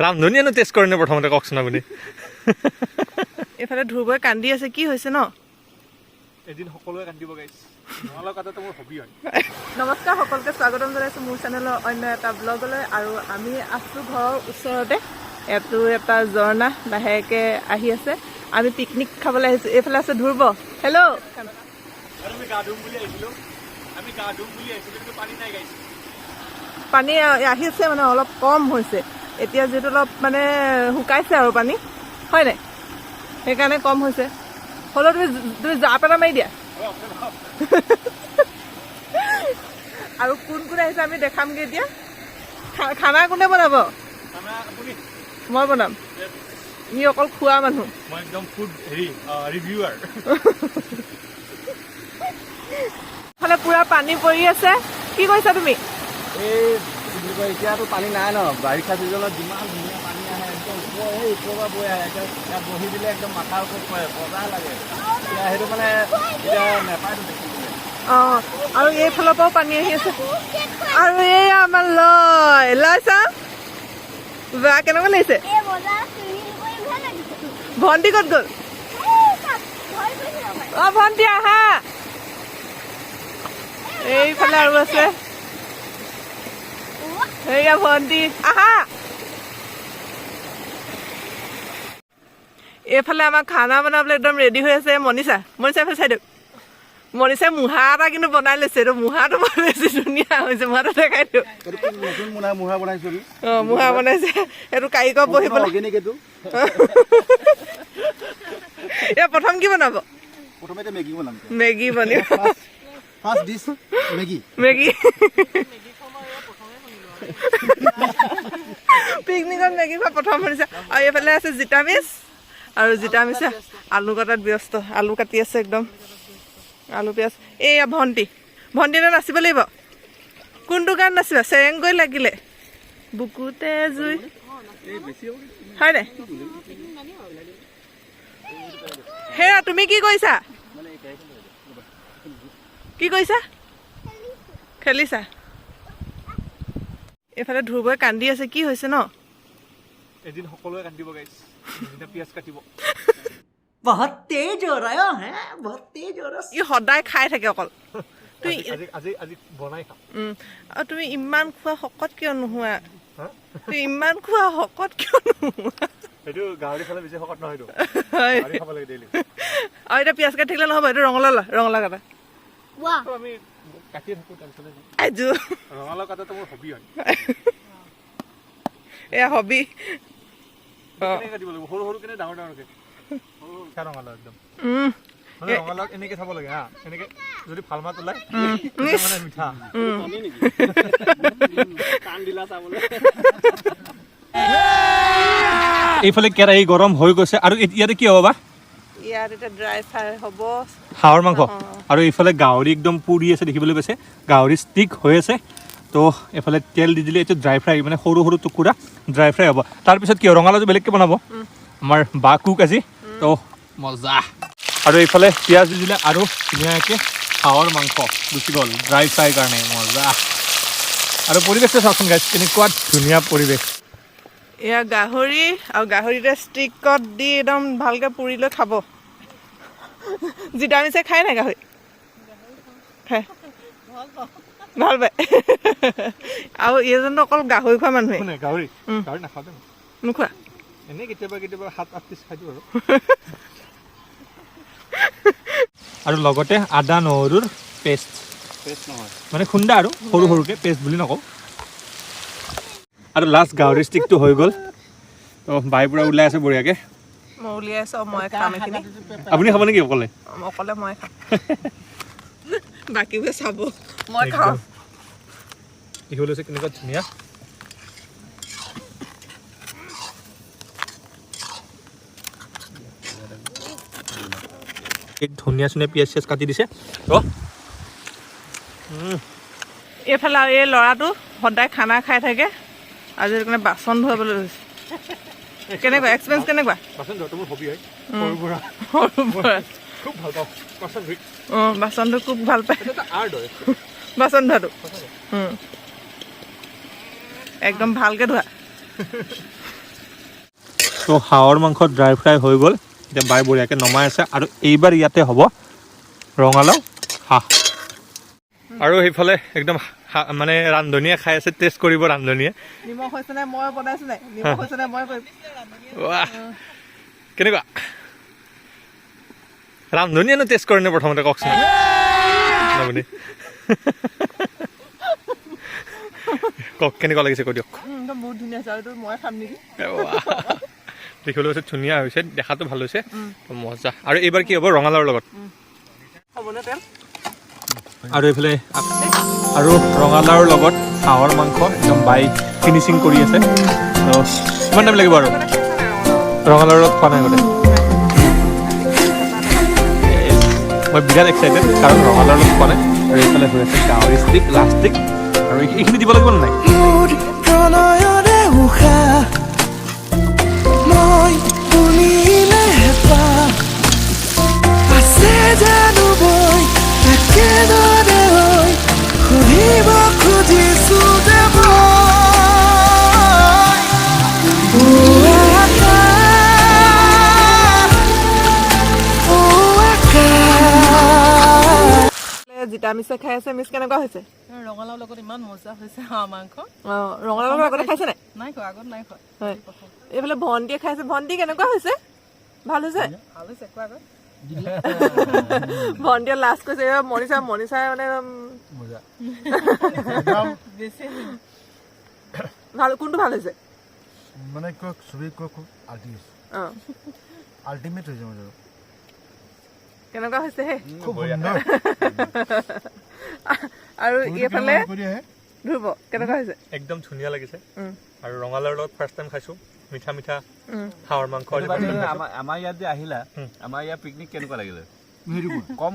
ৰামধনিয়ানো test কৰে নে প্ৰথমতে কওকচোন আপুনি এফালে ধ্ৰুৱই কান্দি আছে কি হৈছে ন এদিন সকলোৱে কান্দিব গাইছ ৰঙালাও কাটাটো মোৰ হবি হয় নমস্কাৰ সকলোকে স্বাগতম জনাইছোঁ মোৰ চেনেলৰ অন্য এটা ব্লগলৈ আৰু আমি আছোঁ ঘৰৰ ওচৰতে এইটো এটা ঝৰ্ণা লাহেকৈ আহি আছে আমি পিকনিক খাবলৈ আহিছোঁ এইফালে আছে ধ্ৰুৱ হেল্ল' আমি গা ধুম বুলি আহিছিলোঁ কিন্তু পানী নাই গাইছ পানী আহিছে মানে অলপ কম হৈছে এতিয়া যিহেতু অলপ মানে শুকাইছে আৰু পানী হয় নাই সেইকাৰণে কম হৈছে হ'লেও তুমি জাপ এটা মাৰি দিয়া আৰু কোন কোন আহিছে আমি দেখামগৈ এতিয়া খানা কোনে বনাব মই বনাম ই অকল খোৱা মানুহ মই একদম ফুড ৰিভিউৱাৰ ফালে পুৰা পানী পৰি আছে কি কৈছা তুমি এতিয়াতো পানী নাই ন বাৰিষা ছিজনত যিমান ধুনীয়া পানী আহে একদম ওপৰৰ পৰা বৈ আহে এতিয়া বহি দিলে একদম মাথাৰ ওপৰত পৰে বজা লাগে এতিয়া সেইটো মানে এতিয়া নেপায়তো দেখিবলৈ অঁ আৰু এইফালৰ পৰাও পানী আহি আছে আৰু এই আমাৰ লয় চাওঁ বা কেনেকুৱা লাগিছে ভণ্টি ক'ত গ'ল অঁ ভণ্টি আহা এইফালে আৰু আছে সেয়া ভণ্টি আহা এইফালে আমাৰ খানা বনাবলৈ একদম ৰেডি হৈ আছে মনিষা এইফালে চাই দিয়ক মনিষাই মুহা এটা কিন্তু বনাই লৈছে এইটো মুহাটো বৰ বেছি ধুনীয়া হৈছে মুহাটো দেখাই দিয়ক অঁ মুহা বনাইছে এইটো কাৰিকৰ বহি পেলাই এয়া প্ৰথম কি বনাব মেগী বনাব মেগী পিকনিকত মেগী খোৱা প্ৰথম শুনিছে আৰু এইফালে আছে জিতামিছ আৰু জিতামিছে আলু কটাত ব্যস্ত আলু কাটি আছে একদম আলু পিঁয়াজ এইয়া ভণ্টি এটা নাচিব লাগিব কোনটো গান নাচিবা চেৰেংগৈ লাগিলে বুকুতে জুই হয় নাই সেয়া তুমি কি কৰিছা খেলিছা এইফালে ধ্ৰুৱই কান্দি আছে কি হৈছে ন এদিন সকলোৱে কান্দিব গাইছ পিয়াজ কাটিব বহুত তেজ হৈ ৰহা হে বহুত তেজ হৈ ৰহা ই সদায় খাই থাকে অকল আজি বনাই খাম আৰু তুমি ইমান খোৱা শকত কিয় নোহোৱা সেইটো গাহৰি খালে বেছি শকত নহয়তো খাব লাগে ডেইলি আৰু এতিয়া পিয়াজ কাটি থাকিলে নহ'ব এইটো ৰঙালাও কাটা আমি কাটি থাকো টেনচনে নাই আজু ৰঙালাও কাটাটো মোৰ হবি হয় এয়া হবি কেনেকৈ কাটিব লাগিব সৰু কেনে ডাঙৰকে ৰঙালাও একদম ৰঙালাও এনেকে চাব লাগে হা এনেকে যদি ভাল মাত ওলাই মানে মিঠা এইফালে কেৰাহী গৰম হৈ গৈছে আৰু ইয়াতে কি হ'ব বা ইয়াত এটা ড্ৰাই ফ্ৰাই হ'ব হাঁহৰ মাংস আৰু এইফালে গাহৰি একদম পুৰি আছে দেখিবলৈ পাইছে গাহৰি ষ্টিক হৈ আছে তো এইফালে তেল দি দিলে এইটো ড্ৰাই ফ্ৰাই মানে সৰু টুকুৰা ড্ৰাই ফ্ৰাই হ'ব তাৰপিছত কি ৰঙালাওটো বেলেগকৈ বনাব আমাৰ বা কুক আজি তো মজা আৰু এইফালে পিঁয়াজ দি দিলে আৰু ধুনীয়াকৈ হাঁহৰ মাংস গুচি গ'ল ড্ৰাই ফ্ৰাই কাৰণে মজা আৰু পৰিৱেশটো চাওকচোন গাইছ কেনেকুৱা ধুনীয়া পৰিৱেশ এয়া গাহৰি আৰু গাহৰিতে ষ্টিকত দি একদম ভালকৈ পুৰি লৈ খাব জিতামিছে খাই নাই গাহৰি খাই ভাল পায় আৰু এইজনটো অকল গাহৰি খোৱা মানুহে গাহৰি নাখাওঁ নোখোৱা এনেই কেতিয়াবা 7-8 পিচ খাই দিওঁ আৰু লগতে আদা নহৰুৰ পেষ্ট নহয় মানে খুন্দা আৰু সৰুকৈ পেষ্ট বুলি নকওঁ আৰু লাষ্ট গাহৰি ষ্টিকটো হৈ গ'ল তো বাই পুৰা ওলাই আছে বঢ়িয়াকৈ মই উলিয়াইছো মই খাম এইখিনি আপুনি খাব নেকি অকলে মই খাম বাকীবোৰে চাব মই খাওঁ দেখিবলৈ আছে কেনেকুৱা ধুনীয়া ধুনীয়া পিঁয়াজ চিয়াজ কাটি দিছে তো এইফালে আৰু এই ল'ৰাটো সদায় খানা খাই থাকে আজি সেইকাৰণে বাচন ধুৱাবলৈ লৈছে কেনেকুৱা এক্সপিৰিয়েঞ্চ কেনেকুৱা বাচন ধোৱাটো মোৰ হবি হয় খুব ভাল পাওঁ বাচনটো খুব ভাল পায় বাচন ধোৱাটো একদম ভালকৈ ধোৱা তো হাঁহৰ মাংস ড্ৰাই ফ্ৰাই হৈ গ'ল এতিয়া বাই বঢ়িয়াকৈ নমাই আছে আৰু এইবাৰ ইয়াতে হ'ব ৰঙালাও হাঁহ আৰু সেইফালে একদম মানে ৰান্ধনীয়ে খাই আছে টেষ্ট কৰিব ৰান্ধনীয়ে নিমখ হৈছে নাই মই বনাইছো নাই নিমখ হৈছে নাই মই কৰিম কেনেকুৱা ৰান্ধনীয়েনো টেষ্ট কৰেনে প্ৰথমতে কওকচোন আপুনি কওক কেনেকুৱা লাগিছে কৈ দিয়ক বহুত ধুনীয়া হৈছে আৰু মই খাম নেকি দেখিবলৈ হৈছে ধুনীয়া হৈছে দেখাটো ভাল হৈছে মজা আৰু এইবাৰ কি হ'ব ৰঙালাওৰ লগত হ'বনে তেল আৰু এইফালে আৰু ৰঙালাওৰ লগত হাঁহৰ মাংস একদম বাই ফিনিচিং কৰি আছে তো কিমান টাইম লাগিব আৰু ৰঙালাওৰ লগত খোৱা নাই আগতে মই বিৰাট এক্সাইটেড কাৰণ ৰঙালাওৰ লগত খোৱা নাই আৰু এইফালে হৈ আছে গাহৰি ষ্টিক লাষ্টিক আৰু এইখিনি দিব লাগিব নাই জিতা মিছে খাই আছে মিছ কেনেকুৱা হৈছে ৰঙালাওৰ লগত ইমান মজা হৈছে হাঁহ মাংস ৰঙালাওৰ লগত আগতে খাইছে নাই নাই খোৱা আগত নাই খোৱা এইফালে ভণ্টিয়ে খাইছে ভণ্টি কেনেকুৱা হৈছে ভাল হৈছে ভাল হৈছে কোৱা আগত ভণ্টিয়ে লাষ্ট কৈছে মনিষাই মানে ভাল কোনটো ভাল হৈছে মানে চবেই খুব আল্টিমেট হৈছে মানে কেনেকুৱা হৈছে হে খুব সুন্দৰ আৰু এইফালে ধ্ৰুৱ কেনেকুৱা হৈছে একদম ধুনীয়া লাগিছে আৰু ৰঙালাওৰ লগত ফাৰ্ষ্ট টাইম খাইছো মিঠা মিঠা হাঁহৰ মাংস আমাৰ ইয়াত যে আহিলা আমাৰ ইয়াত পিকনিক কেনেকুৱা লাগিলে কম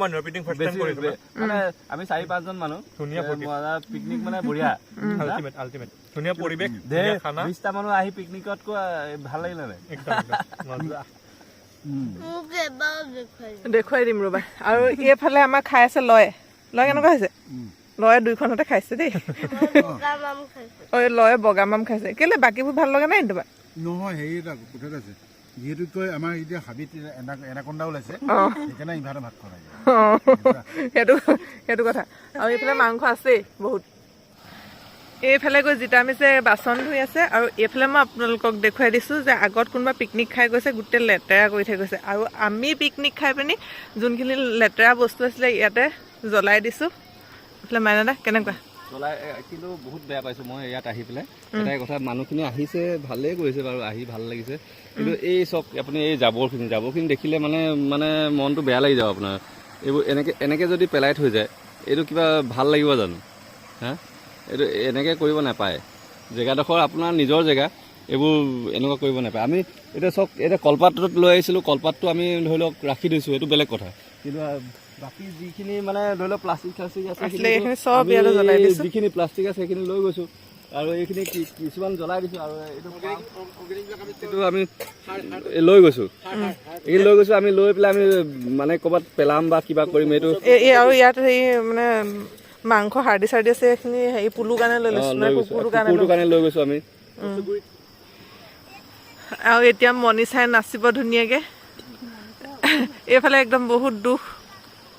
মানুহৰ পিকনিক ফাৰ্ষ্ট টাইম কৰিছো মানে আমি 4-5জন মানুহ ধুনীয়া পিকনিক মানে বঢ়িয়া আল্টিমেট ধুনীয়া পৰিৱেশ ধুনীয়া খানা 20টা মানুহ আহি পিকনিকত ভাল লাগিলে নাই একদম মজা দেখুৱাই দিম ৰ'বা আৰু এইফালে আমাৰ খাই আছে লয় কেনেকুৱা হৈছে লয়ে 2খনতে খাইছে দেই লয়ে বগা মাম খাইছে কেলে বাকীবোৰ ভাল লগা নাই তোমাৰ নহয় হেৰি এটা কোঠাত আছে যিহেতু কয় আমাৰ এতিয়া হাবিত এনাকন্দা ওলাইছে সেইকাৰণে ইভাগে ভাত খোৱা সেইটো কথা আৰু এইফালে মাংস আছেই বহুত এইফালে গৈ জিতা মিছে বাচন ধুই আছে আৰু এইফালে মই আপোনালোকক দেখুৱাই দিছোঁ যে আগত কোনোবা পিকনিক খাই গৈছে গোটেই লেতেৰা কৰি থৈ গৈছে আৰু আমি পিকনিক খাই পিনি যোনখিনি লেতেৰা বস্তু আছিলে ইয়াতে জ্বলাই দিছোঁ এইফালে মাইনাদা কেনেকুৱা জ্বলাই কিন্তু বহুত বেয়া পাইছোঁ মই ইয়াত আহি পেলাই এটাই কথা মানুহখিনি আহিছে ভালেই কৰিছে বাৰু আহি ভাল লাগিছে কিন্তু এই চব আপুনি এই জাবৰখিনি দেখিলে মানে মনটো বেয়া লাগি যাব আপোনাৰ এইবোৰ এনেকৈ যদি পেলাই থৈ যায় এইটো কিবা ভাল লাগিব জানো হা এইটো এনেকৈ কৰিব নাপায় জেগাডোখৰ আপোনাৰ নিজৰ জেগা এইবোৰ এনেকুৱা কৰিব নাপায় আমি এতিয়া কলপাতটোত লৈ আহিছিলোঁ কলপাতটো আমি ধৰি লওক ৰাখি দিছোঁ এইটো বেলেগ কথা কিন্তু বাকী যিখিনি মানে ধৰি লওক প্লাষ্টিক আছে যিখিনি প্লাষ্টিক আছে সেইখিনি লৈ গৈছোঁ আৰু এইখিনি কিছুমান জ্বলাই দিছোঁ আৰু এইটো আমি লৈ গৈছোঁ এইখিনি লৈ গৈছোঁ আমি লৈ পেলাই আমি মানে ক'ৰবাত পেলাম বা কিবা কৰিম এইটো আৰু ইয়াত হেৰি মানে মাংস হাৰ্ডি চাৰ্ডি আছে এইখিনি হেৰি পুলু কাৰণে লৈ গৈছোঁ আমি আৰু এতিয়া মনিষাই নাচিব ধুনীয়াকৈ এইফালে একদম বহুত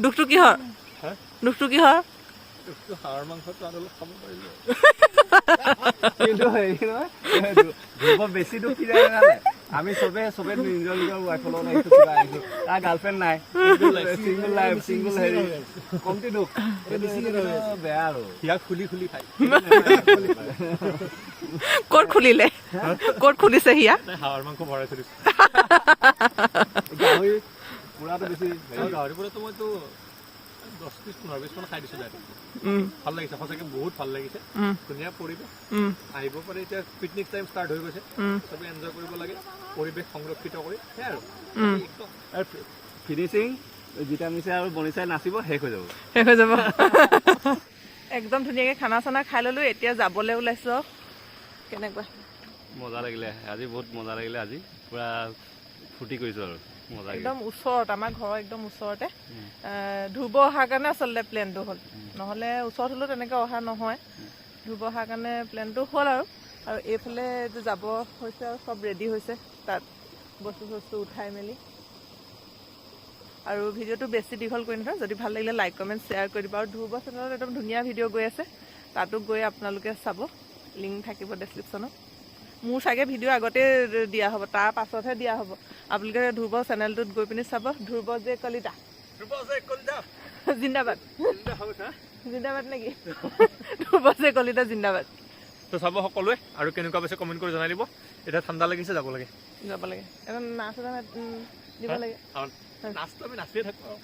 দুখটো কিহৰ হাঁহৰ মাংসটো আৰু অলপ খাব পাৰিলো কিন্তু হেৰি নহয় বেছি দুখ কি জানে আমি চবে নিজৰ ৱাইফৰ লগত আহিছোঁ কিবা আহিছোঁ তাৰ গাৰ্লফ্ৰেণ্ড নাই চিংগল হেৰি কমটি দুখ বেয়া আৰু ইয়াক খুলি খাই ক'ত খুলিছে হিয়া হাঁহৰ মাংস ভৰাই থৈ দিছোঁ গাহৰি পুৰাটো বেছি গাহৰি পুৰাটো মইতো 10-15 মান খাই দিছোঁ ভাল লাগিছে সঁচাকৈ বহুত ভাল লাগিছে ধুনীয়া পৰিৱেশ আহিব পাৰে এতিয়া পিকনিক টাইম ষ্টাৰ্ট হৈ গৈছে চবেই এনজয় কৰিব লাগে পৰিৱেশ সংৰক্ষিত কৰি সেয়াই আৰু ফিনিচিং জিতা মিছে আৰু বনিচাই নাচিব শেষ হৈ যাব একদম ধুনীয়াকৈ খানা চানা খাই ল'লোঁ এতিয়া যাবলৈ ওলাইছোঁ কেনেকুৱা মজা লাগিলে আজি বহুত মজা লাগিলে আজি পুৰা ফূৰ্তি কৰিছোঁ আৰু একদম ওচৰত আমাৰ ঘৰৰ একদম ওচৰতে ধ্ৰুৱ অহাৰ কাৰণে আচলতে প্লেনটো হ'ল নহ'লে ওচৰত হ'লেও তেনেকৈ অহা নহয় ধ্ৰুৱ অহাৰ কাৰণে প্লেনটো হ'ল আৰু আৰু এইফালে যাব হৈছে আৰু চব ৰেডি হৈছে তাত বস্তু চস্তু উঠাই মেলি আৰু ভিডিঅ'টো বেছি দীঘল কৰি নথওঁ যদি ভাল লাগিলে লাইক কমেণ্ট শ্বেয়াৰ কৰি দিব আৰু ধ্ৰুৱ চেনেলত একদম ধুনীয়া ভিডিঅ' গৈ আছে তাতো গৈ আপোনালোকে চাব লিংক থাকিব ডেছক্ৰিপশ্যনত মোৰ চাগে ভিডিঅ' আগতে দিয়া হ'ব তাৰ পাছতহে দিয়া হ'ব আপোনালোকে ধ্ৰুৱ চেনেলটোত গৈ পিনি চাব ধ্ৰুৱ যে কলিতা জিন্দাবাদ জিন্দাবাদ নেকি ধ্ৰুৱ যে কলিতা জিন্দাবাদ তো চাব সকলোৱে আৰু কেনেকুৱা পাইছে কমেণ্ট কৰি জনাই দিব এতিয়া ঠাণ্ডা লাগিছে যাব লাগে এটা নাচ এটা দিব লাগে নাচটো আমি নাচিয়ে থাকোঁ